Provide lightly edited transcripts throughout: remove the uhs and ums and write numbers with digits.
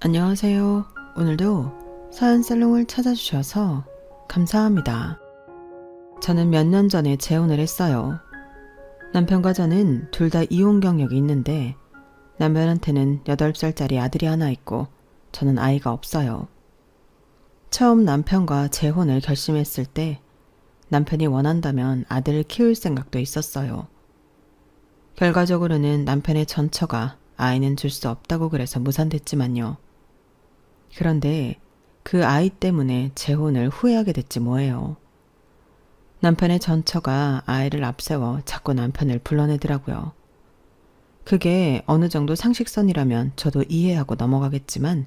안녕하세요. 오늘도 사연살롱을 찾아주셔서 감사합니다. 저는 몇 년 전에 재혼을 했어요. 남편과 저는 둘 다 이혼 경력이 있는데 남편한테는 8살짜리 아들이 하나 있고 저는 아이가 없어요. 처음 남편과 재혼을 결심했을 때 남편이 원한다면 아들을 키울 생각도 있었어요. 결과적으로는 남편의 전처가 아이는 줄 수 없다고 그래서 무산됐지만요. 그런데 그 아이 때문에 재혼을 후회하게 됐지 뭐예요. 남편의 전처가 아이를 앞세워 자꾸 남편을 불러내더라고요. 그게 어느 정도 상식선이라면 저도 이해하고 넘어가겠지만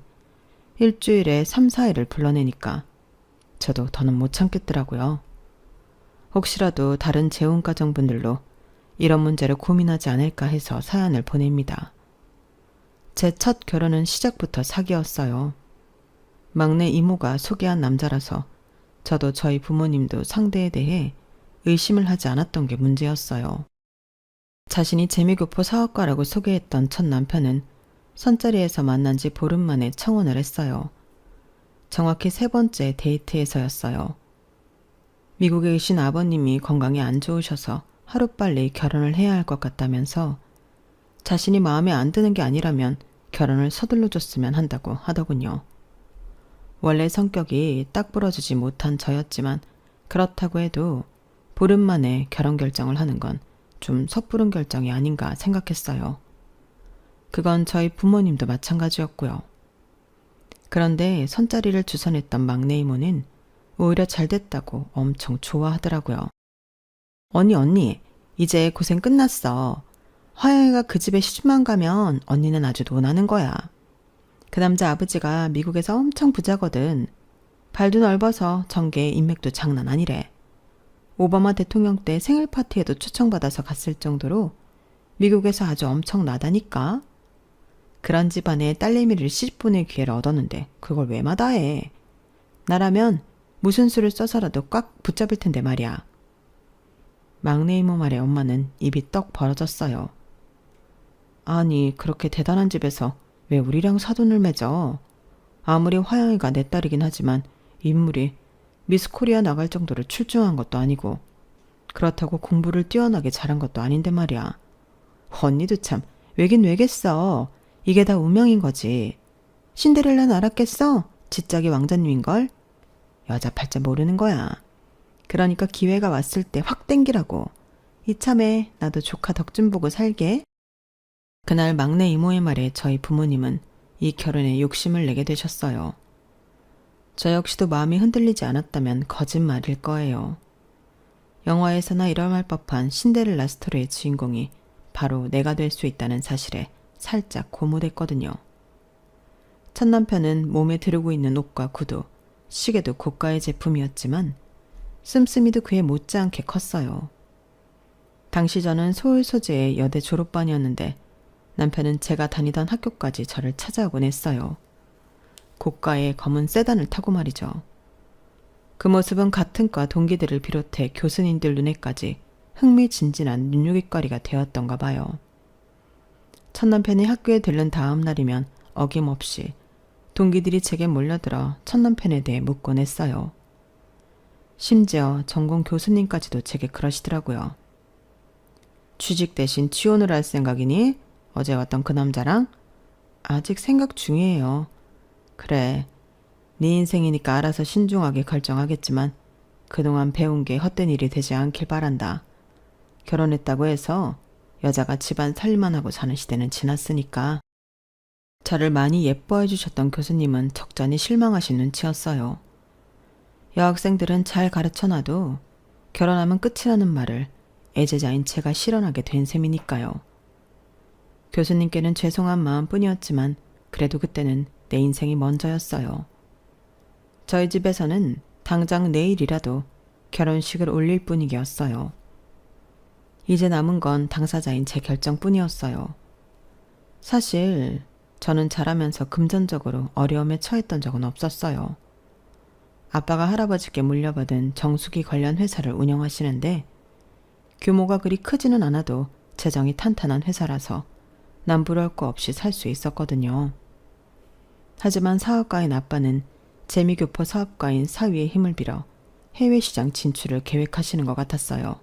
일주일에 3, 4일을 불러내니까 저도 더는 못 참겠더라고요. 혹시라도 다른 재혼가정분들로 이런 문제를 고민하지 않을까 해서 사연을 보냅니다. 제 첫 결혼은 시작부터 사기였어요. 막내 이모가 소개한 남자라서 저도 저희 부모님도 상대에 대해 의심을 하지 않았던 게 문제였어요. 자신이 재미교포 사업가라고 소개했던 첫 남편은 선자리에서 만난 지 보름 만에 청혼을 했어요. 정확히 3번째 데이트에서였어요. 미국에 계신 아버님이 건강이 안 좋으셔서 하루빨리 결혼을 해야 할 것 같다면서 자신이 마음에 안 드는 게 아니라면 결혼을 서둘러 줬으면 한다고 하더군요. 원래 성격이 딱 부러지지 못한 저였지만 그렇다고 해도 보름 만에 결혼 결정을 하는 건 좀 섣부른 결정이 아닌가 생각했어요. 그건 저희 부모님도 마찬가지였고요. 그런데 선자리를 주선했던 막내 이모는 오히려 잘 됐다고 엄청 좋아하더라고요. 언니, 이제 고생 끝났어. 화영이가 그 집에 시집만 가면 언니는 아주 논하는 거야. 그 남자 아버지가 미국에서 엄청 부자거든. 발도 넓어서 전개 인맥도 장난 아니래. 오바마 대통령 때 생일 파티에도 초청받아서 갔을 정도로 미국에서 아주 엄청나다니까. 그런 집안에 딸내미를 시집보낼 기회를 얻었는데 그걸 왜 마다해. 나라면 무슨 수를 써서라도 꽉 붙잡을 텐데 말이야. 막내 이모 말에 엄마는 입이 떡 벌어졌어요. 아니, 그렇게 대단한 집에서 왜 우리랑 사돈을 맺어? 아무리 화영이가 내 딸이긴 하지만 인물이 미스 코리아 나갈 정도로 출중한 것도 아니고 그렇다고 공부를 뛰어나게 잘한 것도 아닌데 말이야. 언니도 참 왜긴 왜겠어. 이게 다 운명인 거지. 신데렐라는 알았겠어? 지짝이 왕자님인걸? 여자 팔자 모르는 거야. 그러니까 기회가 왔을 때 확 땡기라고. 이참에 나도 조카 덕 좀 보고 살게. 그날 막내 이모의 말에 저희 부모님은 이 결혼에 욕심을 내게 되셨어요. 저 역시도 마음이 흔들리지 않았다면 거짓말일 거예요. 영화에서나 일어날 법한 신데렐라 스토리의 주인공이 바로 내가 될 수 있다는 사실에 살짝 고무됐거든요. 첫 남편은 몸에 두르고 있는 옷과 구두, 시계도 고가의 제품이었지만 씀씀이도 그에 못지않게 컸어요. 당시 저는 서울 소재의 여대 졸업반이었는데 남편은 제가 다니던 학교까지 저를 찾아오곤 했어요. 고가의 검은 세단을 타고 말이죠. 그 모습은 같은 과 동기들을 비롯해 교수님들 눈에까지 흥미진진한 눈요깃거리가 되었던가 봐요. 첫 남편이 학교에 들른 다음 날이면 어김없이 동기들이 제게 몰려들어 첫 남편에 대해 묻곤 했어요. 심지어 전공 교수님까지도 제게 그러시더라고요. 취직 대신 취혼을 할 생각이니? 어제 왔던 그 남자랑? 아직 생각 중이에요. 그래, 네 인생이니까 알아서 신중하게 결정하겠지만 그동안 배운 게 헛된 일이 되지 않길 바란다. 결혼했다고 해서 여자가 집안 살림만 하고 사는 시대는 지났으니까. 저를 많이 예뻐해 주셨던 교수님은 적잖이 실망하신 눈치였어요. 여학생들은 잘 가르쳐놔도 결혼하면 끝이라는 말을 애제자인 제가 실현하게 된 셈이니까요. 교수님께는 죄송한 마음뿐이었지만 그래도 그때는 내 인생이 먼저였어요. 저희 집에서는 당장 내일이라도 결혼식을 올릴 분위기였어요. 이제 남은 건 당사자인 제 결정뿐이었어요. 사실 저는 자라면서 금전적으로 어려움에 처했던 적은 없었어요. 아빠가 할아버지께 물려받은 정수기 관련 회사를 운영하시는데 규모가 그리 크지는 않아도 재정이 탄탄한 회사라서 남부러울 거 없이 살 수 있었거든요. 하지만 사업가인 아빠는 재미교포 사업가인 사위의 힘을 빌어 해외 시장 진출을 계획하시는 것 같았어요.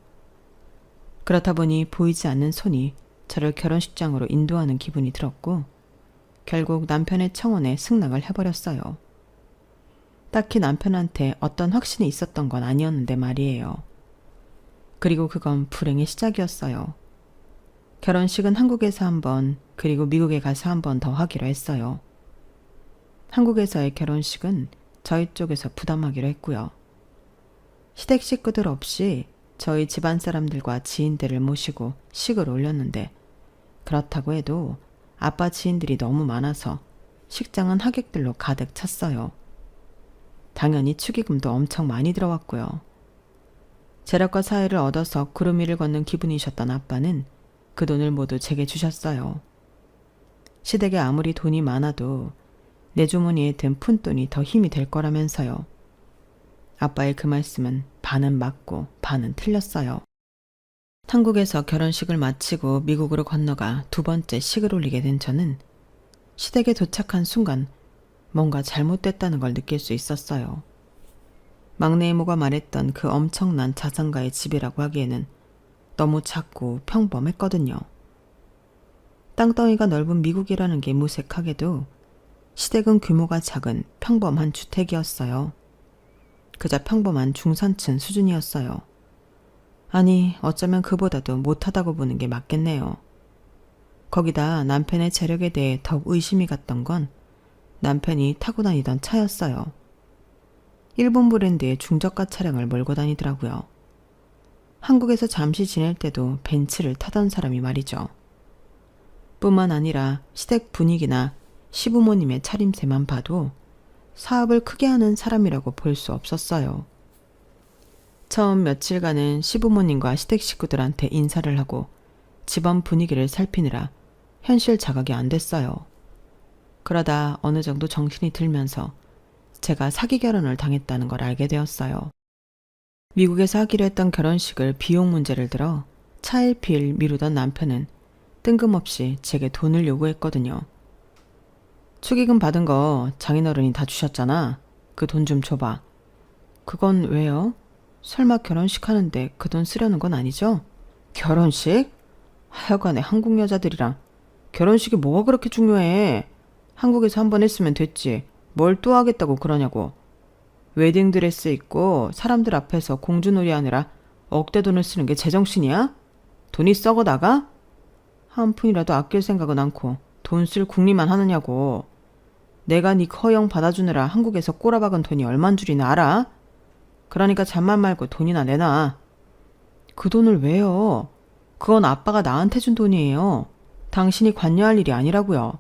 그렇다 보니 보이지 않는 손이 저를 결혼식장으로 인도하는 기분이 들었고 결국 남편의 청혼에 승낙을 해버렸어요. 딱히 남편한테 어떤 확신이 있었던 건 아니었는데 말이에요. 그리고 그건 불행의 시작이었어요. 결혼식은 한국에서 한 번, 그리고 미국에 가서 한 번 더 하기로 했어요. 한국에서의 결혼식은 저희 쪽에서 부담하기로 했고요. 시댁 식구들 없이 저희 집안 사람들과 지인들을 모시고 식을 올렸는데 그렇다고 해도 아빠 지인들이 너무 많아서 식장은 하객들로 가득 찼어요. 당연히 축의금도 엄청 많이 들어왔고요. 재력과 사회를 얻어서 구름 위를 걷는 기분이셨던 아빠는 그 돈을 모두 제게 주셨어요. 시댁에 아무리 돈이 많아도 내 주머니에 든 푼돈이 더 힘이 될 거라면서요. 아빠의 그 말씀은 반은 맞고 반은 틀렸어요. 한국에서 결혼식을 마치고 미국으로 건너가 두 번째 식을 올리게 된 저는 시댁에 도착한 순간 뭔가 잘못됐다는 걸 느낄 수 있었어요. 막내 이모가 말했던 그 엄청난 자산가의 집이라고 하기에는 너무 작고 평범했거든요. 땅덩이가 넓은 미국이라는 게 무색하게도 시댁은 규모가 작은 평범한 주택이었어요. 그저 평범한 중산층 수준이었어요. 아니, 어쩌면 그보다도 못하다고 보는 게 맞겠네요. 거기다 남편의 재력에 대해 더욱 의심이 갔던 건 남편이 타고 다니던 차였어요. 일본 브랜드의 중저가 차량을 몰고 다니더라고요. 한국에서 잠시 지낼 때도 벤츠를 타던 사람이 말이죠. 뿐만 아니라 시댁 분위기나 시부모님의 차림새만 봐도 사업을 크게 하는 사람이라고 볼 수 없었어요. 처음 며칠간은 시부모님과 시댁 식구들한테 인사를 하고 집안 분위기를 살피느라 현실 자각이 안 됐어요. 그러다 어느 정도 정신이 들면서 제가 사기 결혼을 당했다는 걸 알게 되었어요. 미국에서 하기로 했던 결혼식을 비용 문제를 들어 차일피일 미루던 남편은 뜬금없이 제게 돈을 요구했거든요. 축의금 받은 거 장인어른이 다 주셨잖아. 그 돈 좀 줘봐. 그건 왜요? 설마 결혼식 하는데 그 돈 쓰려는 건 아니죠? 결혼식? 하여간에 한국 여자들이랑 결혼식이 뭐가 그렇게 중요해? 한국에서 한 번 했으면 됐지. 뭘 또 하겠다고 그러냐고. 웨딩드레스 입고 사람들 앞에서 공주놀이 하느라 억대 돈을 쓰는 게 제정신이야? 돈이 썩어 나가? 한 푼이라도 아낄 생각은 않고 돈 쓸 궁리만 하느냐고. 내가 네 허영 받아주느라 한국에서 꼬라박은 돈이 얼만 줄이나 알아? 그러니까 잔말 말고 돈이나 내놔. 그 돈을 왜요? 그건 아빠가 나한테 준 돈이에요. 당신이 관여할 일이 아니라고요.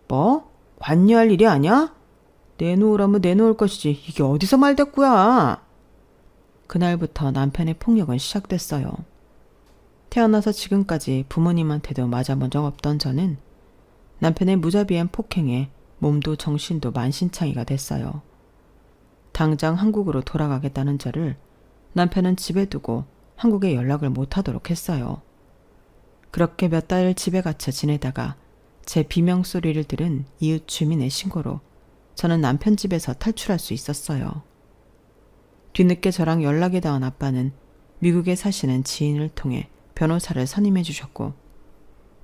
뭐? 관여할 일이 아니야? 내놓으라면 내놓을 것이지 이게 어디서 말대꾸야. 그날부터 남편의 폭력은 시작됐어요. 태어나서 지금까지 부모님한테도 맞아본 적 없던 저는 남편의 무자비한 폭행에 몸도 정신도 만신창이가 됐어요. 당장 한국으로 돌아가겠다는 저를 남편은 집에 두고 한국에 연락을 못하도록 했어요. 그렇게 몇 달을 집에 갇혀 지내다가 제 비명소리를 들은 이웃 주민의 신고로 저는 남편 집에서 탈출할 수 있었어요. 뒤늦게 저랑 연락이 닿은 아빠는 미국에 사시는 지인을 통해 변호사를 선임해 주셨고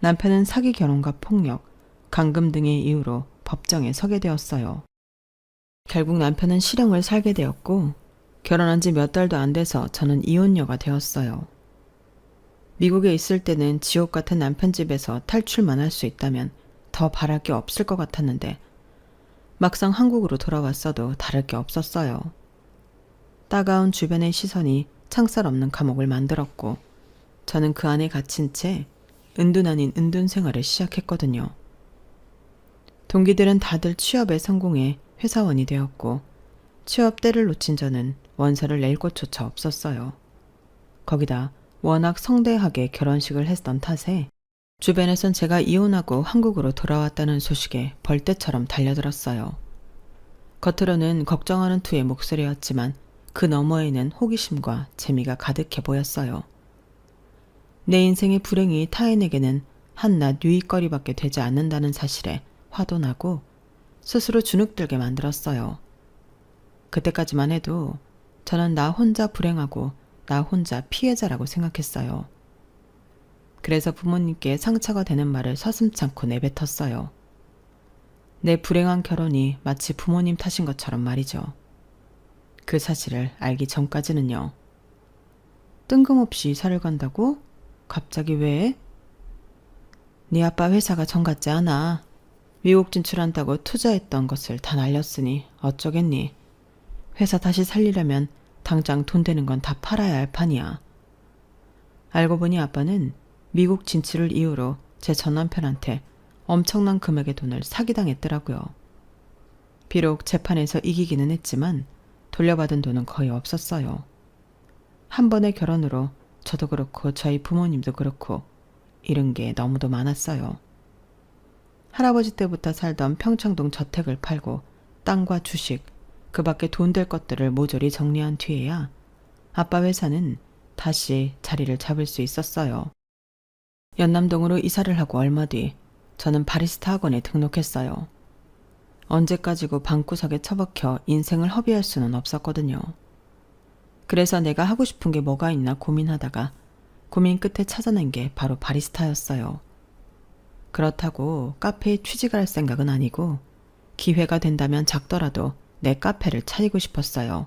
남편은 사기 결혼과 폭력, 감금 등의 이유로 법정에 서게 되었어요. 결국 남편은 실형을 살게 되었고 결혼한 지 몇 달도 안 돼서 저는 이혼녀가 되었어요. 미국에 있을 때는 지옥 같은 남편 집에서 탈출만 할 수 있다면 더 바랄 게 없을 것 같았는데 막상 한국으로 돌아왔어도 다를 게 없었어요. 따가운 주변의 시선이 창살 없는 감옥을 만들었고 저는 그 안에 갇힌 채 은둔 아닌 은둔 생활을 시작했거든요. 동기들은 다들 취업에 성공해 회사원이 되었고 취업 때를 놓친 저는 원서를 낼 곳조차 없었어요. 거기다 워낙 성대하게 결혼식을 했던 탓에 주변에선 제가 이혼하고 한국으로 돌아왔다는 소식에 벌떼처럼 달려들었어요. 겉으로는 걱정하는 투의 목소리였지만 그 너머에는 호기심과 재미가 가득해 보였어요. 내 인생의 불행이 타인에게는 한낱 유익거리밖에 되지 않는다는 사실에 화도 나고 스스로 주눅들게 만들었어요. 그때까지만 해도 저는 나 혼자 불행하고 나 혼자 피해자라고 생각했어요. 그래서 부모님께 상처가 되는 말을 서슴찮고 내뱉었어요. 내 불행한 결혼이 마치 부모님 탓인 것처럼 말이죠. 그 사실을 알기 전까지는요. 뜬금없이 이사를 간다고? 갑자기 왜? 네 아빠 회사가 정 같지 않아. 미국 진출한다고 투자했던 것을 다 날렸으니 어쩌겠니? 회사 다시 살리려면 당장 돈 되는 건 다 팔아야 할 판이야. 알고 보니 아빠는 미국 진출을 이유로 제 전남편한테 엄청난 금액의 돈을 사기당했더라고요. 비록 재판에서 이기기는 했지만 돌려받은 돈은 거의 없었어요. 한 번의 결혼으로 저도 그렇고 저희 부모님도 그렇고 잃은 게 너무도 많았어요. 할아버지 때부터 살던 평창동 저택을 팔고 땅과 주식, 그 밖에 돈 될 것들을 모조리 정리한 뒤에야 아빠 회사는 다시 자리를 잡을 수 있었어요. 연남동으로 이사를 하고 얼마 뒤 저는 바리스타 학원에 등록했어요. 언제까지고 방구석에 처박혀 인생을 허비할 수는 없었거든요. 그래서 내가 하고 싶은 게 뭐가 있나 고민하다가 고민 끝에 찾아낸 게 바로 바리스타였어요. 그렇다고 카페에 취직을 할 생각은 아니고 기회가 된다면 작더라도 내 카페를 차리고 싶었어요.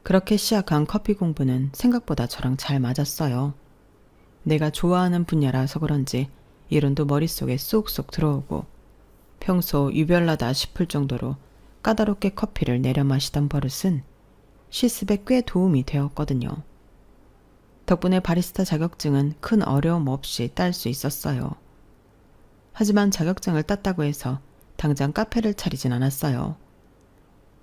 그렇게 시작한 커피 공부는 생각보다 저랑 잘 맞았어요. 내가 좋아하는 분야라서 그런지 이론도 머릿속에 쏙쏙 들어오고 평소 유별나다 싶을 정도로 까다롭게 커피를 내려 마시던 버릇은 실습에 꽤 도움이 되었거든요. 덕분에 바리스타 자격증은 큰 어려움 없이 딸 수 있었어요. 하지만 자격증을 땄다고 해서 당장 카페를 차리진 않았어요.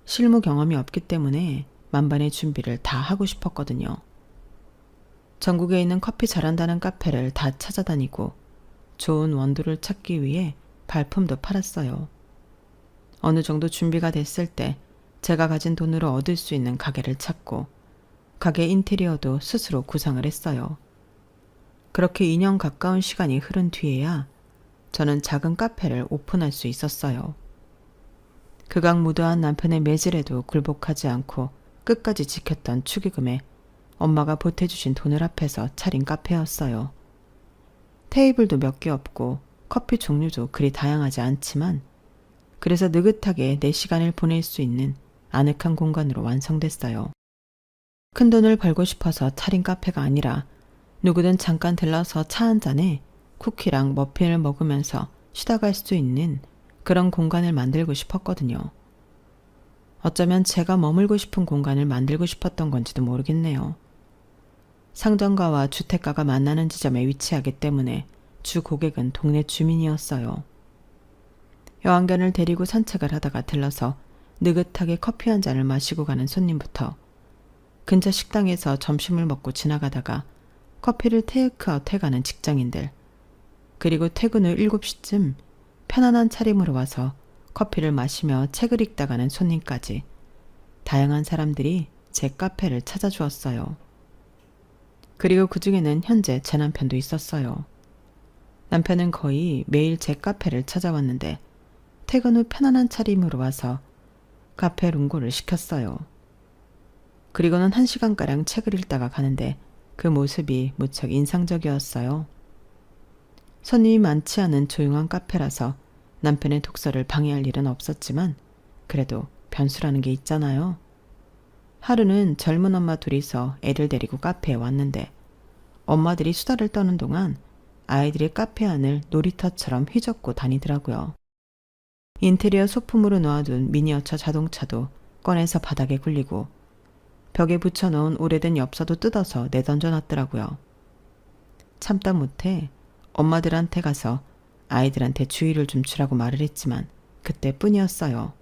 실무 경험이 없기 때문에 만반의 준비를 다 하고 싶었거든요. 전국에 있는 커피 잘한다는 카페를 다 찾아다니고 좋은 원두를 찾기 위해 발품도 팔았어요. 어느 정도 준비가 됐을 때 제가 가진 돈으로 얻을 수 있는 가게를 찾고 가게 인테리어도 스스로 구상을 했어요. 그렇게 2년 가까운 시간이 흐른 뒤에야 저는 작은 카페를 오픈할 수 있었어요. 극악무도한 남편의 매질에도 굴복하지 않고 끝까지 지켰던 축의금에 엄마가 보태주신 돈을 합해서 차린 카페였어요. 테이블도 몇 개 없고 커피 종류도 그리 다양하지 않지만 그래서 느긋하게 내 시간을 보낼 수 있는 아늑한 공간으로 완성됐어요. 큰 돈을 벌고 싶어서 차린 카페가 아니라 누구든 잠깐 들러서 차 한 잔에 쿠키랑 머핀을 먹으면서 쉬다 갈 수 있는 그런 공간을 만들고 싶었거든요. 어쩌면 제가 머물고 싶은 공간을 만들고 싶었던 건지도 모르겠네요. 상점가와 주택가가 만나는 지점에 위치하기 때문에 주 고객은 동네 주민이었어요. 여왕견을 데리고 산책을 하다가 들러서 느긋하게 커피 한 잔을 마시고 가는 손님부터 근처 식당에서 점심을 먹고 지나가다가 커피를 테이크아웃 해가는 직장인들, 그리고 퇴근 후 7시쯤 편안한 차림으로 와서 커피를 마시며 책을 읽다 가는 손님까지 다양한 사람들이 제 카페를 찾아주었어요. 그리고 그 중에는 현재 제 남편도 있었어요. 남편은 거의 매일 제 카페를 찾아왔는데 퇴근 후 편안한 차림으로 와서 카페 룽고를 시켰어요. 그리고는 1시간가량 책을 읽다가 가는데 그 모습이 무척 인상적이었어요. 손님이 많지 않은 조용한 카페라서 남편의 독서를 방해할 일은 없었지만 그래도 변수라는 게 있잖아요. 하루는 젊은 엄마 둘이서 애를 데리고 카페에 왔는데 엄마들이 수다를 떠는 동안 아이들이 카페 안을 놀이터처럼 휘젓고 다니더라고요. 인테리어 소품으로 놓아둔 미니어처 자동차도 꺼내서 바닥에 굴리고 벽에 붙여놓은 오래된 엽서도 뜯어서 내던져 놨더라고요. 참다 못해 엄마들한테 가서 아이들한테 주의를 좀 주라고 말을 했지만 그때뿐이었어요.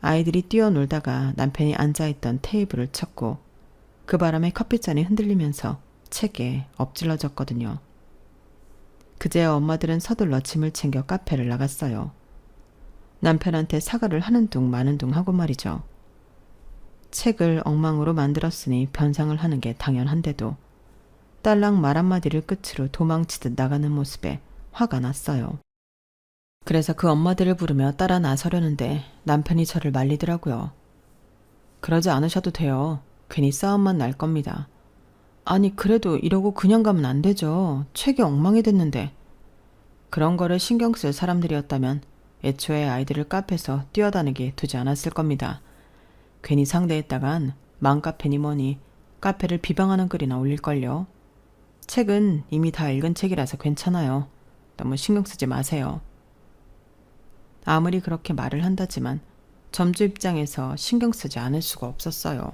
아이들이 뛰어놀다가 남편이 앉아있던 테이블을 쳤고 그 바람에 커피잔이 흔들리면서 책에 엎질러졌거든요. 그제야 엄마들은 서둘러 짐을 챙겨 카페를 나갔어요. 남편한테 사과를 하는 둥 마는 둥 하고 말이죠. 책을 엉망으로 만들었으니 변상을 하는 게 당연한데도 딸랑 말 한마디를 끝으로 도망치듯 나가는 모습에 화가 났어요. 그래서 그 엄마들을 부르며 따라 나서려는데 남편이 저를 말리더라고요. 그러지 않으셔도 돼요. 괜히 싸움만 날 겁니다. 아니 그래도 이러고 그냥 가면 안 되죠. 책이 엉망이 됐는데. 그런 거를 신경 쓸 사람들이었다면 애초에 아이들을 카페에서 뛰어다니게 두지 않았을 겁니다. 괜히 상대했다간 맘카페니 뭐니 카페를 비방하는 글이나 올릴걸요. 책은 이미 다 읽은 책이라서 괜찮아요. 너무 신경 쓰지 마세요. 아무리 그렇게 말을 한다지만 점주 입장에서 신경 쓰지 않을 수가 없었어요.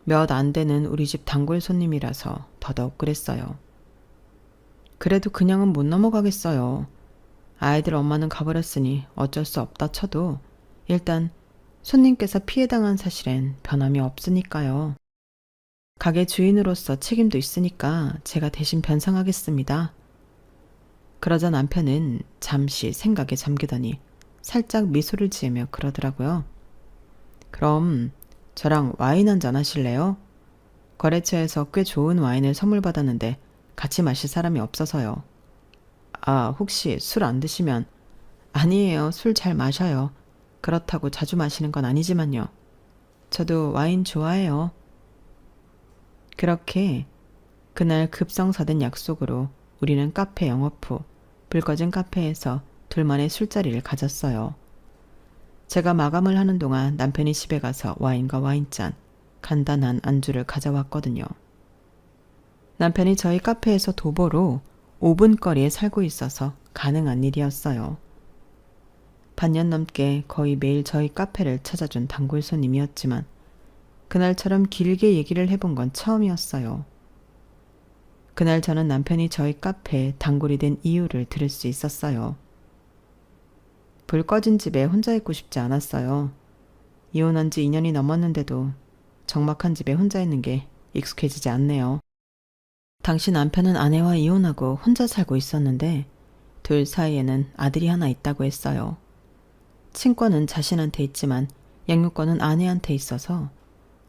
몇 안 되는 우리 집 단골 손님이라서 더더욱 그랬어요. 그래도 그냥은 못 넘어가겠어요. 아이들 엄마는 가버렸으니 어쩔 수 없다 쳐도 일단 손님께서 피해당한 사실엔 변함이 없으니까요. 가게 주인으로서 책임도 있으니까 제가 대신 변상하겠습니다. 그러자 남편은 잠시 생각에 잠기더니 살짝 미소를 지으며 그러더라고요. 그럼 저랑 와인 한잔 하실래요? 거래처에서 꽤 좋은 와인을 선물 받았는데 같이 마실 사람이 없어서요. 아, 혹시 술 안 드시면? 아니에요. 술 잘 마셔요. 그렇다고 자주 마시는 건 아니지만요. 저도 와인 좋아해요. 그렇게 그날 급성사된 약속으로 우리는 카페 영업 후 불 꺼진 카페에서 둘만의 술자리를 가졌어요. 제가 마감을 하는 동안 남편이 집에 가서 와인과 와인잔, 간단한 안주를 가져왔거든요. 남편이 저희 카페에서 도보로 5분 거리에 살고 있어서 가능한 일이었어요. 반년 넘게 거의 매일 저희 카페를 찾아준 단골 손님이었지만 그날처럼 길게 얘기를 해본 건 처음이었어요. 그날 저는 남편이 저희 카페에 단골이 된 이유를 들을 수 있었어요. 불 꺼진 집에 혼자 있고 싶지 않았어요. 이혼한 지 2년이 넘었는데도 적막한 집에 혼자 있는 게 익숙해지지 않네요. 당시 남편은 아내와 이혼하고 혼자 살고 있었는데 둘 사이에는 아들이 하나 있다고 했어요. 친권은 자신한테 있지만 양육권은 아내한테 있어서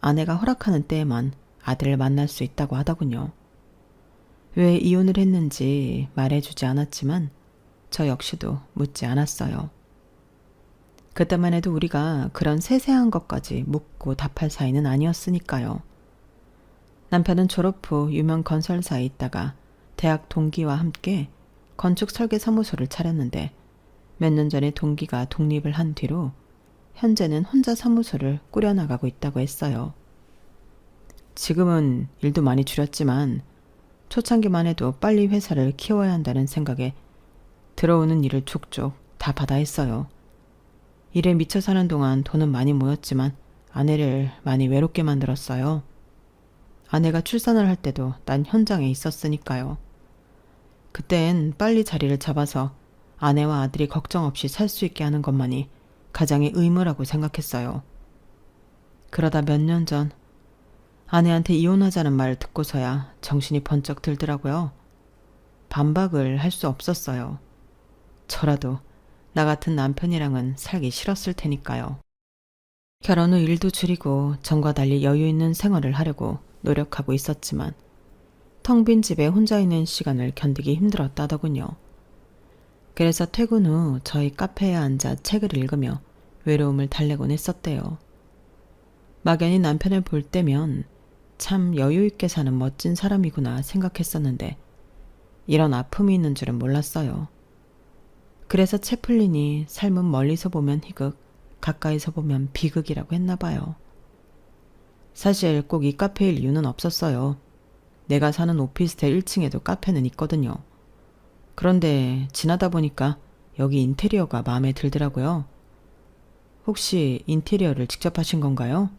아내가 허락하는 때에만 아들을 만날 수 있다고 하더군요. 왜 이혼을 했는지 말해주지 않았지만 저 역시도 묻지 않았어요. 그때만 해도 우리가 그런 세세한 것까지 묻고 답할 사이는 아니었으니까요. 남편은 졸업 후 유명 건설사에 있다가 대학 동기와 함께 건축 설계 사무소를 차렸는데 몇 년 전에 동기가 독립을 한 뒤로 현재는 혼자 사무소를 꾸려나가고 있다고 했어요. 지금은 일도 많이 줄였지만 초창기만 해도 빨리 회사를 키워야 한다는 생각에 들어오는 일을 족족 다 받아 했어요. 일에 미쳐 사는 동안 돈은 많이 모였지만 아내를 많이 외롭게 만들었어요. 아내가 출산을 할 때도 난 현장에 있었으니까요. 그땐 빨리 자리를 잡아서 아내와 아들이 걱정 없이 살 수 있게 하는 것만이 가장의 의무라고 생각했어요. 그러다 몇 년 전 아내한테 이혼하자는 말을 듣고서야 정신이 번쩍 들더라고요. 반박을 할 수 없었어요. 저라도 나 같은 남편이랑은 살기 싫었을 테니까요. 결혼 후 일도 줄이고 전과 달리 여유 있는 생활을 하려고 노력하고 있었지만 텅 빈 집에 혼자 있는 시간을 견디기 힘들었다더군요. 그래서 퇴근 후 저희 카페에 앉아 책을 읽으며 외로움을 달래곤 했었대요. 막연히 남편을 볼 때면 참 여유 있게 사는 멋진 사람이구나 생각했었는데 이런 아픔이 있는 줄은 몰랐어요. 그래서 채플린이 삶은 멀리서 보면 희극, 가까이서 보면 비극이라고 했나 봐요. 사실 꼭 이 카페일 이유는 없었어요. 내가 사는 오피스텔 1층에도 카페는 있거든요. 그런데 지나다 보니까 여기 인테리어가 마음에 들더라고요. 혹시 인테리어를 직접 하신 건가요?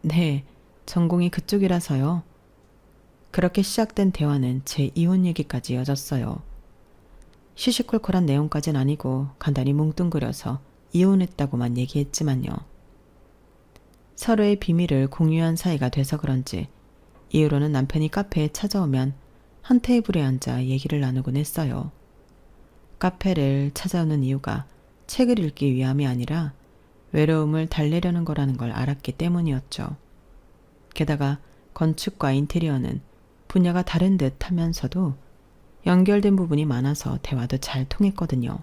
네, 전공이 그쪽이라서요. 그렇게 시작된 대화는 제 이혼 얘기까지 이어졌어요. 시시콜콜한 내용까진 아니고 간단히 뭉뚱그려서 이혼했다고만 얘기했지만요. 서로의 비밀을 공유한 사이가 돼서 그런지 이후로는 남편이 카페에 찾아오면 한 테이블에 앉아 얘기를 나누곤 했어요. 카페를 찾아오는 이유가 책을 읽기 위함이 아니라 외로움을 달래려는 거라는 걸 알았기 때문이었죠. 게다가 건축과 인테리어는 분야가 다른 듯 하면서도 연결된 부분이 많아서 대화도 잘 통했거든요.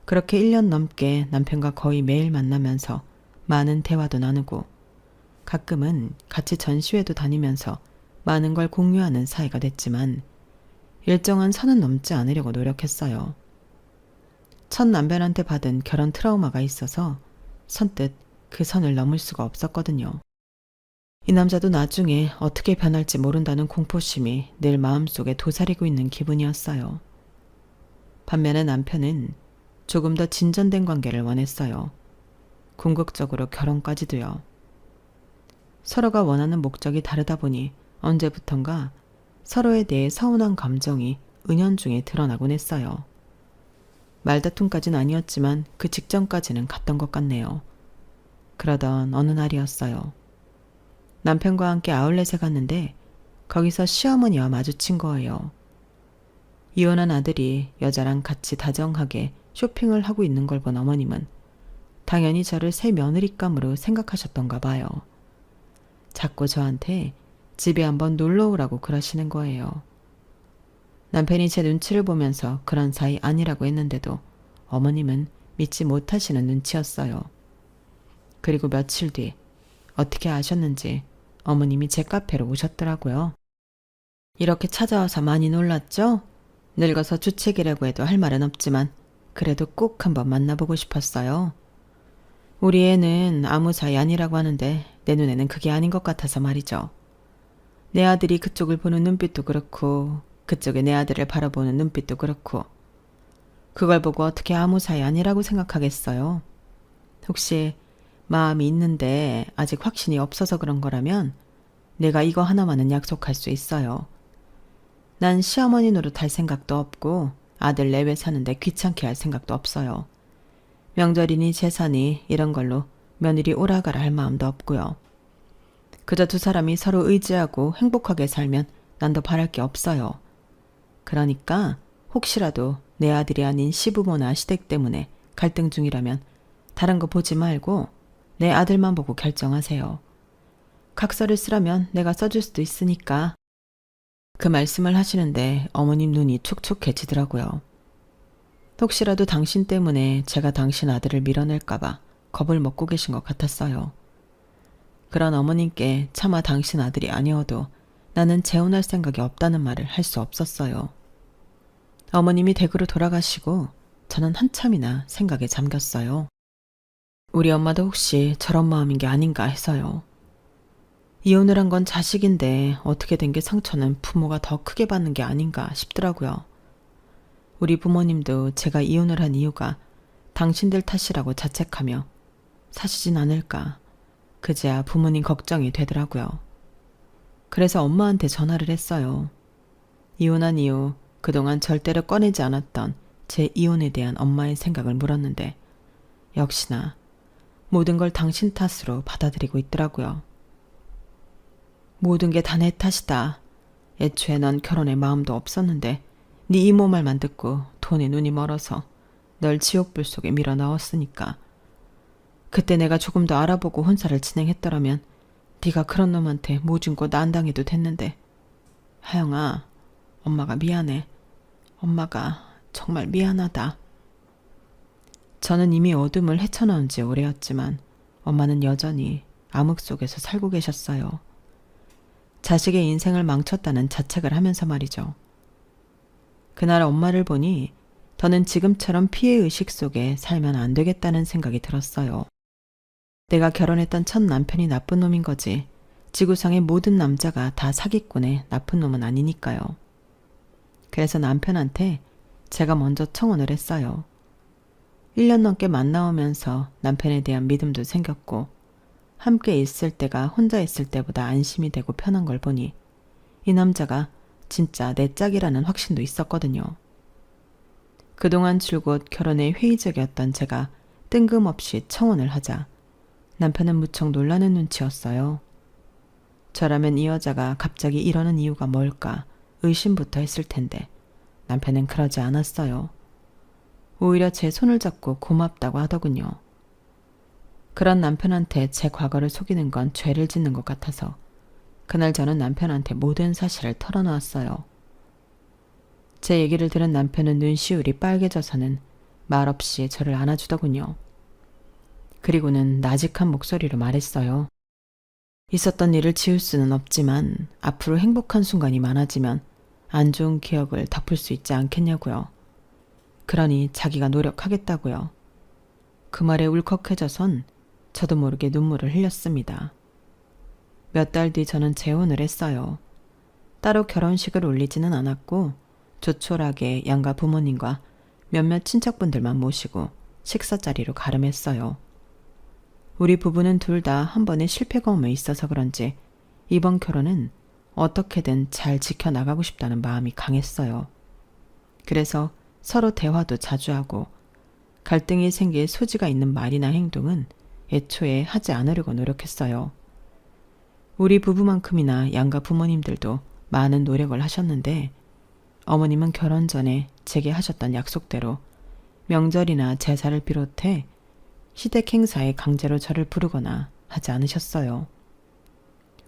그렇게 1년 넘게 남편과 거의 매일 만나면서 많은 대화도 나누고 가끔은 같이 전시회도 다니면서 많은 걸 공유하는 사이가 됐지만 일정한 선은 넘지 않으려고 노력했어요. 첫 남편한테 받은 결혼 트라우마가 있어서 선뜻 그 선을 넘을 수가 없었거든요. 이 남자도 나중에 어떻게 변할지 모른다는 공포심이 늘 마음속에 도사리고 있는 기분이었어요. 반면에 남편은 조금 더 진전된 관계를 원했어요. 궁극적으로 결혼까지도요. 서로가 원하는 목적이 다르다 보니 언제부턴가 서로에 대해 서운한 감정이 은연중에 드러나곤 했어요. 말다툼까지는 아니었지만 그 직전까지는 갔던 것 같네요. 그러던 어느 날이었어요. 남편과 함께 아울렛에 갔는데 거기서 시어머니와 마주친 거예요. 이혼한 아들이 여자랑 같이 다정하게 쇼핑을 하고 있는 걸 본 어머님은 당연히 저를 새 며느리감으로 생각하셨던가 봐요. 자꾸 저한테 집에 한번 놀러 오라고 그러시는 거예요. 남편이 제 눈치를 보면서 그런 사이 아니라고 했는데도 어머님은 믿지 못하시는 눈치였어요. 그리고 며칠 뒤 어떻게 아셨는지 어머님이 제 카페로 오셨더라고요. 이렇게 찾아와서 많이 놀랐죠? 늙어서 주책이라고 해도 할 말은 없지만 그래도 꼭 한번 만나보고 싶었어요. 우리 애는 아무 사이 아니라고 하는데 내 눈에는 그게 아닌 것 같아서 말이죠. 내 아들이 그쪽을 보는 눈빛도 그렇고 그쪽에 내 아들을 바라보는 눈빛도 그렇고 그걸 보고 어떻게 아무 사이 아니라고 생각하겠어요. 혹시 마음이 있는데 아직 확신이 없어서 그런 거라면 내가 이거 하나만은 약속할 수 있어요. 난 시어머니 노릇할 생각도 없고 아들 내외 사는데 귀찮게 할 생각도 없어요. 명절이니 재산이 이런 걸로 며느리 오라가라 할 마음도 없고요. 그저 두 사람이 서로 의지하고 행복하게 살면 난 더 바랄 게 없어요. 그러니까 혹시라도 내 아들이 아닌 시부모나 시댁 때문에 갈등 중이라면 다른 거 보지 말고 내 아들만 보고 결정하세요. 각서를 쓰라면 내가 써줄 수도 있으니까. 그 말씀을 하시는데 어머님 눈이 촉촉해지더라고요. 혹시라도 당신 때문에 제가 당신 아들을 밀어낼까봐 겁을 먹고 계신 것 같았어요. 그런 어머님께 차마 당신 아들이 아니어도 나는 재혼할 생각이 없다는 말을 할 수 없었어요. 어머님이 댁으로 돌아가시고 저는 한참이나 생각에 잠겼어요. 우리 엄마도 혹시 저런 마음인 게 아닌가 해서요. 이혼을 한 건 자식인데 어떻게 된 게 상처는 부모가 더 크게 받는 게 아닌가 싶더라고요. 우리 부모님도 제가 이혼을 한 이유가 당신들 탓이라고 자책하며 사시진 않을까 그제야 부모님 걱정이 되더라고요. 그래서 엄마한테 전화를 했어요. 이혼한 이후 그동안 절대로 꺼내지 않았던 제 이혼에 대한 엄마의 생각을 물었는데 역시나 모든 걸 당신 탓으로 받아들이고 있더라고요. 모든 게 다 내 탓이다. 애초에 넌 결혼에 마음도 없었는데 네 이모 말만 듣고 돈에 눈이 멀어서 널 지옥불 속에 밀어 넣었으니까. 그때 내가 조금 더 알아보고 혼사를 진행했더라면 네가 그런 놈한테 모진 거 난당해도 됐는데. 하영아, 엄마가 미안해. 엄마가 정말 미안하다. 저는 이미 어둠을 헤쳐나온 지 오래였지만 엄마는 여전히 암흑 속에서 살고 계셨어요. 자식의 인생을 망쳤다는 자책을 하면서 말이죠. 그날 엄마를 보니 더는 지금처럼 피해의식 속에 살면 안 되겠다는 생각이 들었어요. 내가 결혼했던 첫 남편이 나쁜 놈인 거지 지구상의 모든 남자가 다 사기꾼의 나쁜 놈은 아니니까요. 그래서 남편한테 제가 먼저 청혼을 했어요. 1년 넘게 만나오면서 남편에 대한 믿음도 생겼고 함께 있을 때가 혼자 있을 때보다 안심이 되고 편한 걸 보니 이 남자가 진짜 내 짝이라는 확신도 있었거든요. 그동안 줄곧 결혼에 회의적이었던 제가 뜬금없이 청혼을 하자 남편은 무척 놀라는 눈치였어요. 저라면 이 여자가 갑자기 이러는 이유가 뭘까 의심부터 했을 텐데 남편은 그러지 않았어요. 오히려 제 손을 잡고 고맙다고 하더군요. 그런 남편한테 제 과거를 속이는 건 죄를 짓는 것 같아서 그날 저는 남편한테 모든 사실을 털어놓았어요. 제 얘기를 들은 남편은 눈시울이 빨개져서는 말없이 저를 안아주더군요. 그리고는 나직한 목소리로 말했어요. 있었던 일을 지울 수는 없지만 앞으로 행복한 순간이 많아지면 안 좋은 기억을 덮을 수 있지 않겠냐고요. 그러니 자기가 노력하겠다고요. 그 말에 울컥해져선 저도 모르게 눈물을 흘렸습니다. 몇 달 뒤 저는 재혼을 했어요. 따로 결혼식을 올리지는 않았고 조촐하게 양가 부모님과 몇몇 친척분들만 모시고 식사 자리로 가름했어요. 우리 부부는 둘 다 한 번의 실패 경험이 있어서 그런지 이번 결혼은 어떻게든 잘 지켜나가고 싶다는 마음이 강했어요. 그래서 서로 대화도 자주 하고 갈등이 생길 소지가 있는 말이나 행동은 애초에 하지 않으려고 노력했어요. 우리 부부만큼이나 양가 부모님들도 많은 노력을 하셨는데 어머님은 결혼 전에 제게 하셨던 약속대로 명절이나 제사를 비롯해 시댁 행사에 강제로 저를 부르거나 하지 않으셨어요.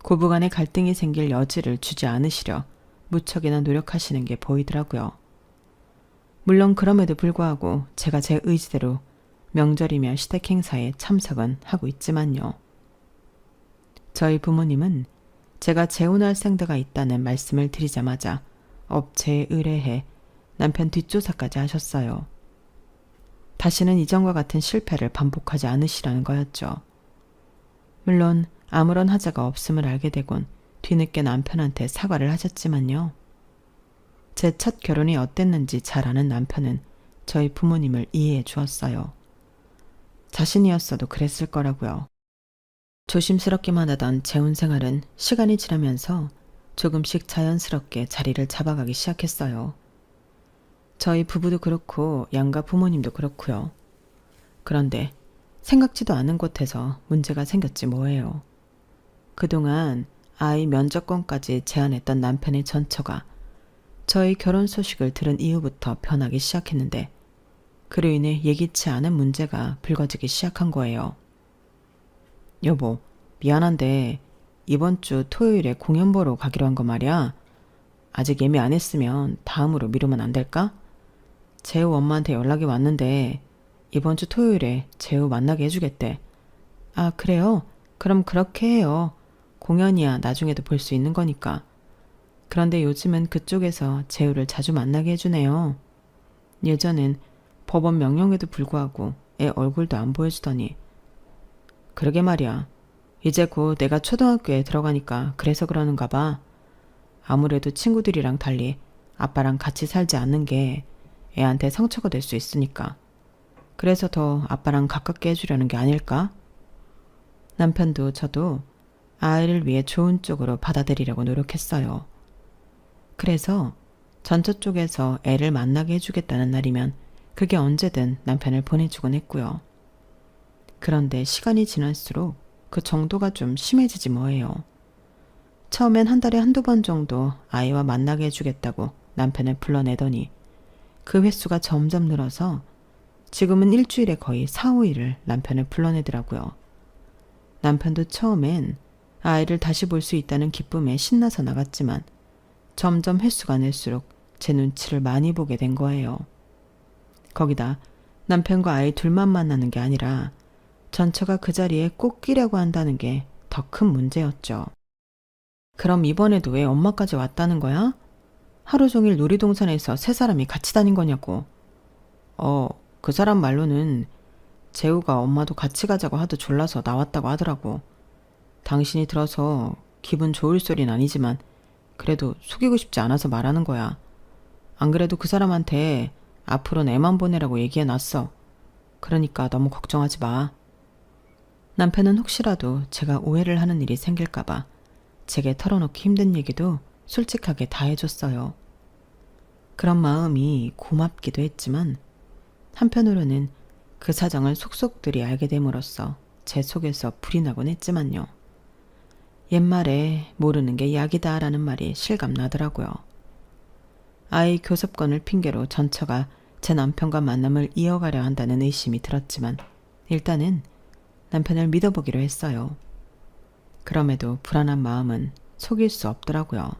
고부간의 갈등이 생길 여지를 주지 않으시려 무척이나 노력하시는 게 보이더라고요. 물론 그럼에도 불구하고 제가 제 의지대로 명절이며 시댁 행사에 참석은 하고 있지만요. 저희 부모님은 제가 재혼할 생각가 있다는 말씀을 드리자마자 업체에 의뢰해 남편 뒷조사까지 하셨어요. 다시는 이전과 같은 실패를 반복하지 않으시라는 거였죠. 물론 아무런 하자가 없음을 알게 되곤 뒤늦게 남편한테 사과를 하셨지만요. 제 첫 결혼이 어땠는지 잘 아는 남편은 저희 부모님을 이해해 주었어요. 자신이었어도 그랬을 거라고요. 조심스럽기만 하던 재혼 생활은 시간이 지나면서 조금씩 자연스럽게 자리를 잡아가기 시작했어요. 저희 부부도 그렇고 양가 부모님도 그렇고요. 그런데 생각지도 않은 곳에서 문제가 생겼지 뭐예요. 그동안 아이 면접권까지 제안했던 남편의 전처가 저희 결혼 소식을 들은 이후부터 변하기 시작했는데 그로 인해 예기치 않은 문제가 불거지기 시작한 거예요. 여보, 미안한데 이번 주 토요일에 공연 보러 가기로 한 거 말이야. 아직 예매 안 했으면 다음으로 미루면 안 될까? 재우 엄마한테 연락이 왔는데 이번 주 토요일에 재우 만나게 해주겠대. 아, 그래요? 그럼 그렇게 해요. 공연이야 나중에도 볼 수 있는 거니까. 그런데 요즘은 그쪽에서 재우를 자주 만나게 해주네요. 예전엔 법원 명령에도 불구하고 애 얼굴도 안 보여주더니. 그러게 말이야. 이제 곧 내가 초등학교에 들어가니까 그래서 그러는가 봐. 아무래도 친구들이랑 달리 아빠랑 같이 살지 않는 게 애한테 상처가 될 수 있으니까. 그래서 더 아빠랑 가깝게 해주려는 게 아닐까? 남편도 저도 아이를 위해 좋은 쪽으로 받아들이려고 노력했어요. 그래서 전처 쪽에서 애를 만나게 해주겠다는 날이면 그게 언제든 남편을 보내주곤 했고요. 그런데 시간이 지날수록 그 정도가 좀 심해지지 뭐예요. 처음엔 한 달에 한두 번 정도 아이와 만나게 해주겠다고 남편을 불러내더니 그 횟수가 점점 늘어서 지금은 일주일에 거의 4, 5일을 남편을 불러내더라고요. 남편도 처음엔 아이를 다시 볼 수 있다는 기쁨에 신나서 나갔지만 점점 횟수가 늘수록 제 눈치를 많이 보게 된 거예요. 거기다 남편과 아이 둘만 만나는 게 아니라 전처가 그 자리에 꼭 끼려고 한다는 게 더 큰 문제였죠. 그럼 이번에도 왜 엄마까지 왔다는 거야? 하루 종일 놀이동산에서 세 사람이 같이 다닌 거냐고. 그 사람 말로는 재우가 엄마도 같이 가자고 하도 졸라서 나왔다고 하더라고. 당신이 들어서 기분 좋을 소린 아니지만 그래도 속이고 싶지 않아서 말하는 거야. 안 그래도 그 사람한테 앞으로는 애만 보내라고 얘기해놨어. 그러니까 너무 걱정하지 마. 남편은 혹시라도 제가 오해를 하는 일이 생길까봐 제게 털어놓기 힘든 얘기도 솔직하게 다 해줬어요. 그런 마음이 고맙기도 했지만 한편으로는 그 사정을 속속들이 알게 됨으로써 제 속에서 불이 나곤 했지만요. 옛말에 모르는 게 약이다라는 말이 실감나더라고요. 아이 교섭권을 핑계로 전처가 제 남편과 만남을 이어가려 한다는 의심이 들었지만 일단은 남편을 믿어보기로 했어요. 그럼에도 불안한 마음은 속일 수 없더라고요.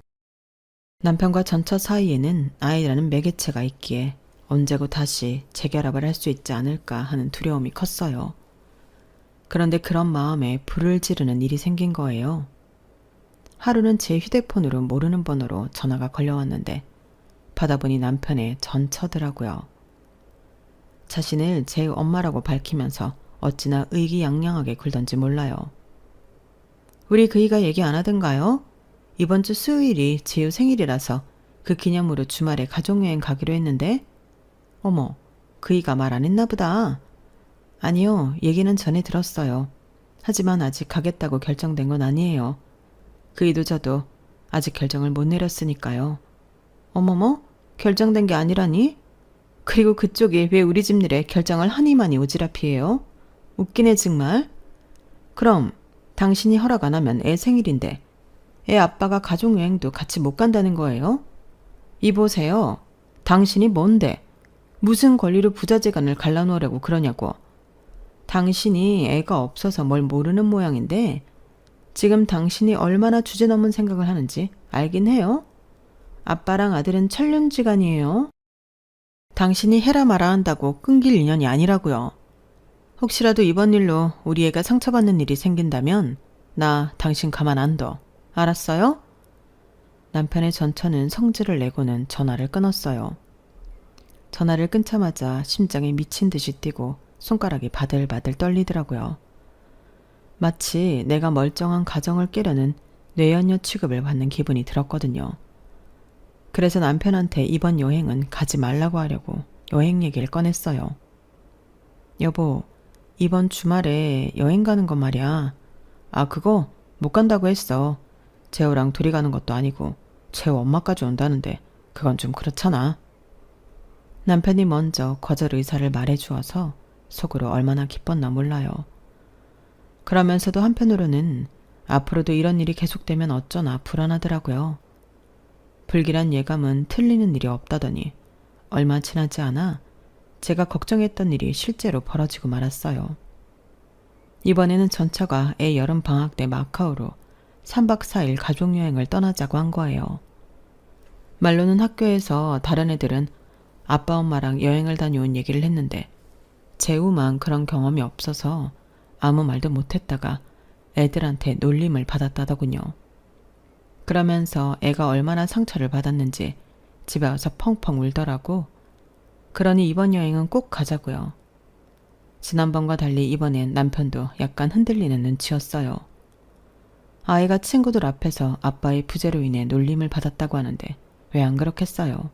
남편과 전처 사이에는 아이라는 매개체가 있기에 언제고 다시 재결합을 할 수 있지 않을까 하는 두려움이 컸어요. 그런데 그런 마음에 불을 지르는 일이 생긴 거예요. 하루는 제 휴대폰으로 모르는 번호로 전화가 걸려왔는데 받아보니 남편의 전처더라고요. 자신을 제 엄마라고 밝히면서 어찌나 의기양양하게 굴던지 몰라요. 우리 그이가 얘기 안 하던가요? 이번 주 수요일이 재유 생일이라서 그 기념으로 주말에 가족여행 가기로 했는데? 어머, 그이가 말 안 했나 보다. 아니요, 얘기는 전에 들었어요. 하지만 아직 가겠다고 결정된 건 아니에요. 그이도 저도 아직 결정을 못 내렸으니까요. 어머머, 결정된 게 아니라니? 그리고 그쪽이 왜 우리 집 일에 결정을 하니마니 오지랖이에요? 웃기네 정말. 그럼 당신이 허락 안 하면 애 생일인데 애 아빠가 가족여행도 같이 못 간다는 거예요? 이보세요. 당신이 뭔데? 무슨 권리로 부자재간을 갈라놓으려고 그러냐고. 당신이 애가 없어서 뭘 모르는 모양인데 지금 당신이 얼마나 주제넘은 생각을 하는지 알긴 해요? 아빠랑 아들은 천륜지간이에요. 당신이 해라 마라 한다고 끊길 인연이 아니라고요. 혹시라도 이번 일로 우리 애가 상처받는 일이 생긴다면 나 당신 가만 안 둬. 알았어요? 남편의 전처는 성질을 내고는 전화를 끊었어요. 전화를 끊자마자 심장이 미친 듯이 뛰고 손가락이 바들바들 떨리더라고요. 마치 내가 멀쩡한 가정을 깨려는 뇌연녀 취급을 받는 기분이 들었거든요. 그래서 남편한테 이번 여행은 가지 말라고 하려고 여행 얘기를 꺼냈어요. 여보, 이번 주말에 여행 가는 건 말이야. 아, 그거 못 간다고 했어. 재호랑 둘이 가는 것도 아니고 재호 엄마까지 온다는데 그건 좀 그렇잖아. 남편이 먼저 거절 의사를 말해주어서 속으로 얼마나 기뻤나 몰라요. 그러면서도 한편으로는 앞으로도 이런 일이 계속되면 어쩌나 불안하더라고요. 불길한 예감은 틀리는 일이 없다더니 얼마 지나지 않아 제가 걱정했던 일이 실제로 벌어지고 말았어요. 이번에는 전처가 애 여름 방학 때 마카오로 3박 4일 가족여행을 떠나자고 한 거예요. 말로는 학교에서 다른 애들은 아빠 엄마랑 여행을 다녀온 얘기를 했는데 재우만 그런 경험이 없어서 아무 말도 못했다가 애들한테 놀림을 받았다더군요. 그러면서 애가 얼마나 상처를 받았는지 집에 와서 펑펑 울더라고. 그러니 이번 여행은 꼭 가자고요. 지난번과 달리 이번엔 남편도 약간 흔들리는 눈치였어요. 아이가 친구들 앞에서 아빠의 부재로 인해 놀림을 받았다고 하는데 왜 안 그렇겠어요?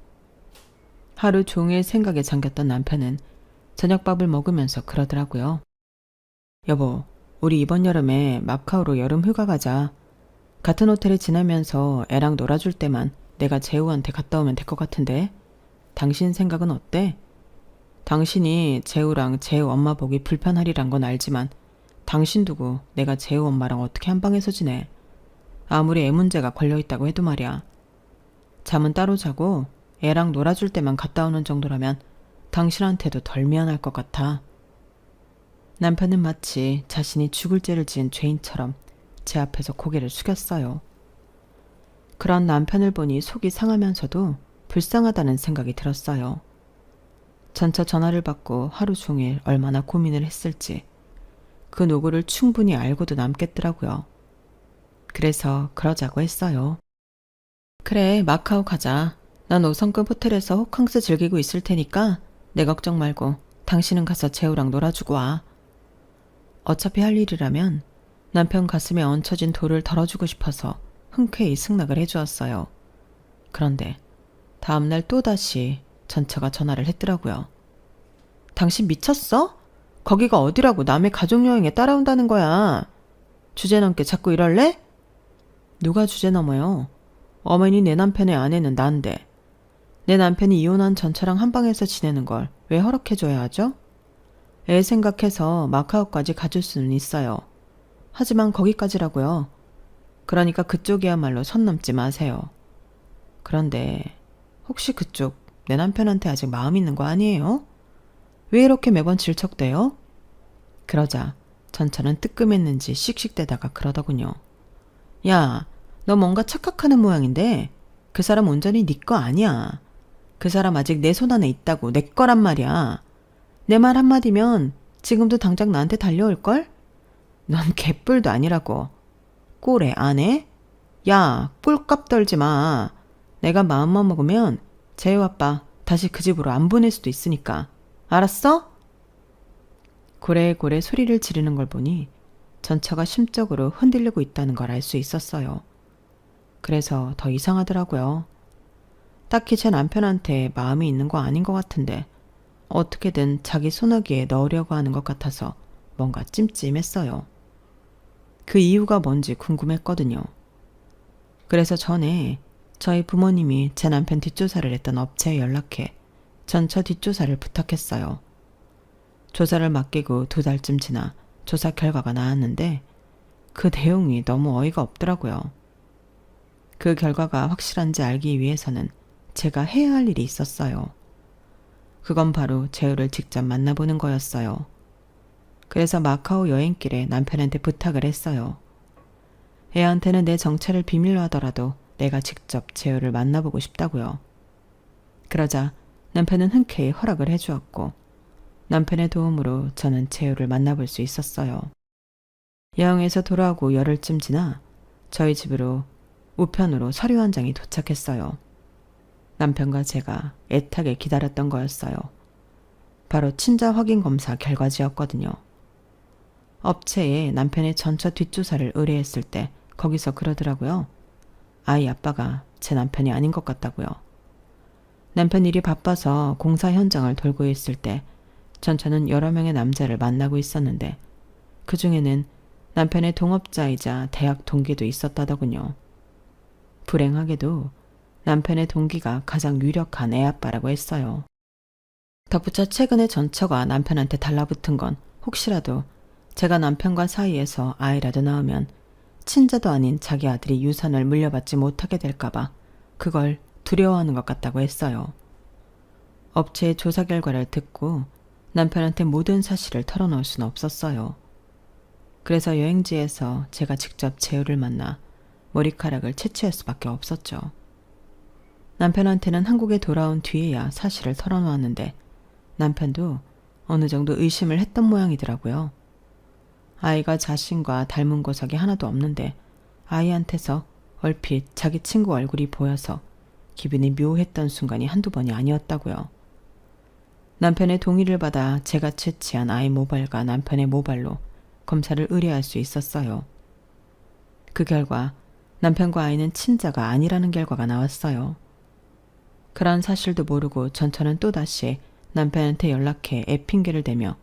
하루 종일 생각에 잠겼던 남편은 저녁밥을 먹으면서 그러더라고요. 여보, 우리 이번 여름에 마카오로 여름 휴가 가자. 같은 호텔에 지내면서 애랑 놀아줄 때만 내가 재우한테 갔다 오면 될 것 같은데 당신 생각은 어때? 당신이 재우랑 재우 엄마 보기 불편하리란 건 알지만 당신 두고 내가 재우 엄마랑 어떻게 한 방에서 지내? 아무리 애 문제가 걸려있다고 해도 말이야. 잠은 따로 자고 애랑 놀아줄 때만 갔다 오는 정도라면 당신한테도 덜 미안할 것 같아. 남편은 마치 자신이 죽을 죄를 지은 죄인처럼 제 앞에서 고개를 숙였어요. 그런 남편을 보니 속이 상하면서도 불쌍하다는 생각이 들었어요. 전처 전화를 받고 하루 종일 얼마나 고민을 했을지 그 노고를 충분히 알고도 남겠더라고요. 그래서 그러자고 했어요. 그래, 마카오 가자. 난 5성급 호텔에서 호캉스 즐기고 있을 테니까 내 걱정 말고 당신은 가서 재우랑 놀아주고 와. 어차피 할 일이라면 남편 가슴에 얹혀진 돌을 덜어주고 싶어서 흔쾌히 승낙을 해주었어요. 그런데 다음날 또다시 전처가 전화를 했더라고요. 당신 미쳤어? 거기가 어디라고 남의 가족여행에 따라온다는 거야. 주제넘게 자꾸 이럴래? 누가 주제넘어요? 어머니 내 남편의 아내는 난데 내 남편이 이혼한 전처랑 한 방에서 지내는 걸 왜 허락해줘야 하죠? 애 생각해서 마카오까지 가줄 수는 있어요. 하지만 거기까지라고요. 그러니까 그쪽이야말로 선 넘지 마세요. 그런데 혹시 그쪽 내 남편한테 아직 마음 있는 거 아니에요? 왜 이렇게 매번 질척대요? 그러자 전처는 뜨끔했는지 씩씩대다가 그러더군요. 야, 너 뭔가 착각하는 모양인데 그 사람 온전히 네 거 아니야. 그 사람 아직 내 손 안에 있다고. 내 거란 말이야. 내 말 한마디면 지금도 당장 나한테 달려올걸? 넌 개뿔도 아니라고. 꼴에 안 해? 야, 꿀값 떨지 마. 내가 마음만 먹으면 재호 아빠 다시 그 집으로 안 보낼 수도 있으니까. 알았어? 고래고래 소리를 지르는 걸 보니 전처가 심적으로 흔들리고 있다는 걸 알 수 있었어요. 그래서 더 이상하더라고요. 딱히 제 남편한테 마음이 있는 거 아닌 것 같은데 어떻게든 자기 소나기에 넣으려고 하는 것 같아서 뭔가 찜찜했어요. 그 이유가 뭔지 궁금했거든요. 그래서 전에 저희 부모님이 제 남편 뒷조사를 했던 업체에 연락해 전처 뒷조사를 부탁했어요. 조사를 맡기고 2달쯤 지나 조사 결과가 나왔는데 그 내용이 너무 어이가 없더라고요. 그 결과가 확실한지 알기 위해서는 제가 해야 할 일이 있었어요. 그건 바로 재호를 직접 만나보는 거였어요. 그래서 마카오 여행길에 남편한테 부탁을 했어요. 애한테는 내 정체를 비밀로 하더라도 내가 직접 재호를 만나보고 싶다고요. 그러자 남편은 흔쾌히 허락을 해주었고 남편의 도움으로 저는 재호를 만나볼 수 있었어요. 여행에서 돌아오고 열흘쯤 지나 저희 집으로 우편으로 서류 한 장이 도착했어요. 남편과 제가 애타게 기다렸던 거였어요. 바로 친자 확인 검사 결과지였거든요. 업체에 남편의 전처 뒷조사를 의뢰했을 때 거기서 그러더라고요. 아이 아빠가 제 남편이 아닌 것 같다고요. 남편 일이 바빠서 공사 현장을 돌고 있을 때 전처는 여러 명의 남자를 만나고 있었는데 그 중에는 남편의 동업자이자 대학 동기도 있었다더군요. 불행하게도 남편의 동기가 가장 유력한 애아빠라고 했어요. 덧붙여 최근에 전처가 남편한테 달라붙은 건 혹시라도 제가 남편과 사이에서 아이라도 낳으면 친자도 아닌 자기 아들이 유산을 물려받지 못하게 될까봐 그걸 두려워하는 것 같다고 했어요. 업체의 조사 결과를 듣고 남편한테 모든 사실을 털어놓을 수는 없었어요. 그래서 여행지에서 제가 직접 재호를 만나 머리카락을 채취할 수밖에 없었죠. 남편한테는 한국에 돌아온 뒤에야 사실을 털어놓았는데 남편도 어느 정도 의심을 했던 모양이더라고요. 아이가 자신과 닮은 구석이 하나도 없는데 아이한테서 얼핏 자기 친구 얼굴이 보여서 기분이 묘했던 순간이 한두 번이 아니었다고요. 남편의 동의를 받아 제가 채취한 아이 모발과 남편의 모발로 검사를 의뢰할 수 있었어요. 그 결과 남편과 아이는 친자가 아니라는 결과가 나왔어요. 그런 사실도 모르고 전처는 또다시 남편한테 연락해 애 핑계를 대며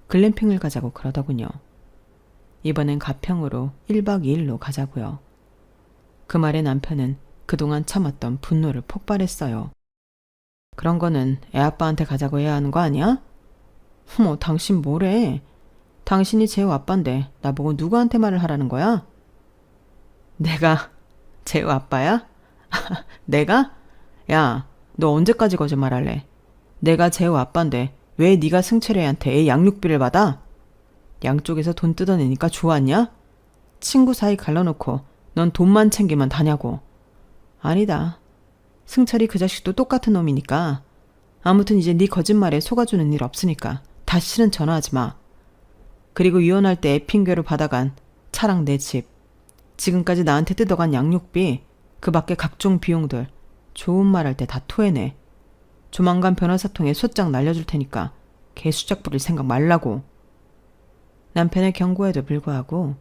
글램핑을 가자고 그러더군요. 이번엔 가평으로 1박 2일로 가자고요. 그 말에 남편은 그동안 참았던 분노를 폭발했어요. 그런 거는 애아빠한테 가자고 해야 하는 거 아니야? 어머, 당신 뭐래? 당신이 재호 아빠인데 나보고 누구한테 말을 하라는 거야? 내가 재호 아빠야? 내가? 야, 너 언제까지 거짓말할래? 내가 재호 아빠인데 왜 네가 승철이한테 애 양육비를 받아? 양쪽에서 돈 뜯어내니까 좋았냐? 친구 사이 갈라놓고 넌 돈만 챙기면 다냐고. 아니다. 승철이 그 자식도 똑같은 놈이니까. 아무튼 이제 네 거짓말에 속아주는 일 없으니까 다시는 전화하지 마. 그리고 이혼할 때 애 핑계로 받아간 차랑 내 집, 지금까지 나한테 뜯어간 양육비, 그 밖에 각종 비용들 좋은 말 할 때 다 토해내. 조만간 변호사 통해 소장 날려줄 테니까 개수작 부릴 생각 말라고. 남편의 경고에도 불구하고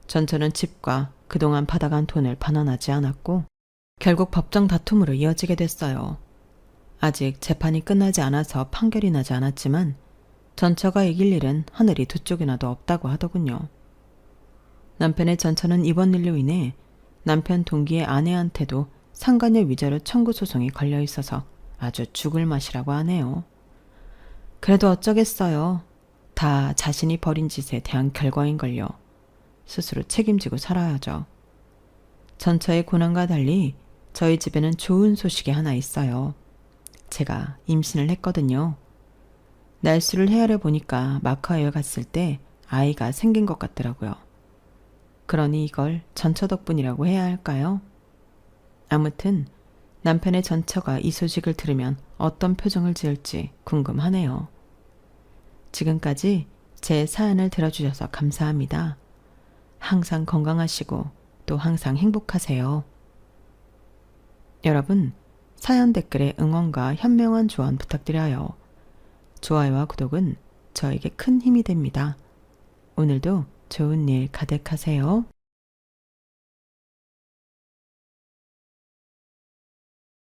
전처는 집과 그동안 받아간 돈을 반환하지 않았고 결국 법정 다툼으로 이어지게 됐어요. 아직 재판이 끝나지 않아서 판결이 나지 않았지만 전처가 이길 일은 하늘이 두 쪽이나도 없다고 하더군요. 남편의 전처는 이번 일로 인해 남편 동기의 아내한테도 상간녀 위자료 청구 소송이 걸려 있어서 아주 죽을 맛이라고 하네요. 그래도 어쩌겠어요. 다 자신이 벌인 짓에 대한 결과인걸요. 스스로 책임지고 살아야죠. 전처의 고난과 달리 저희 집에는 좋은 소식이 하나 있어요. 제가 임신을 했거든요. 날수를 헤아려 보니까 마카오에 갔을 때 아이가 생긴 것 같더라고요. 그러니 이걸 전처 덕분이라고 해야 할까요? 아무튼 남편의 전처가 이 소식을 들으면 어떤 표정을 지을지 궁금하네요. 지금까지 제 사연을 들어주셔서 감사합니다. 항상 건강하시고 또 항상 행복하세요. 여러분, 사연 댓글에 응원과 현명한 조언 부탁드려요. 좋아요와 구독은 저에게 큰 힘이 됩니다. 오늘도 좋은 일 가득하세요.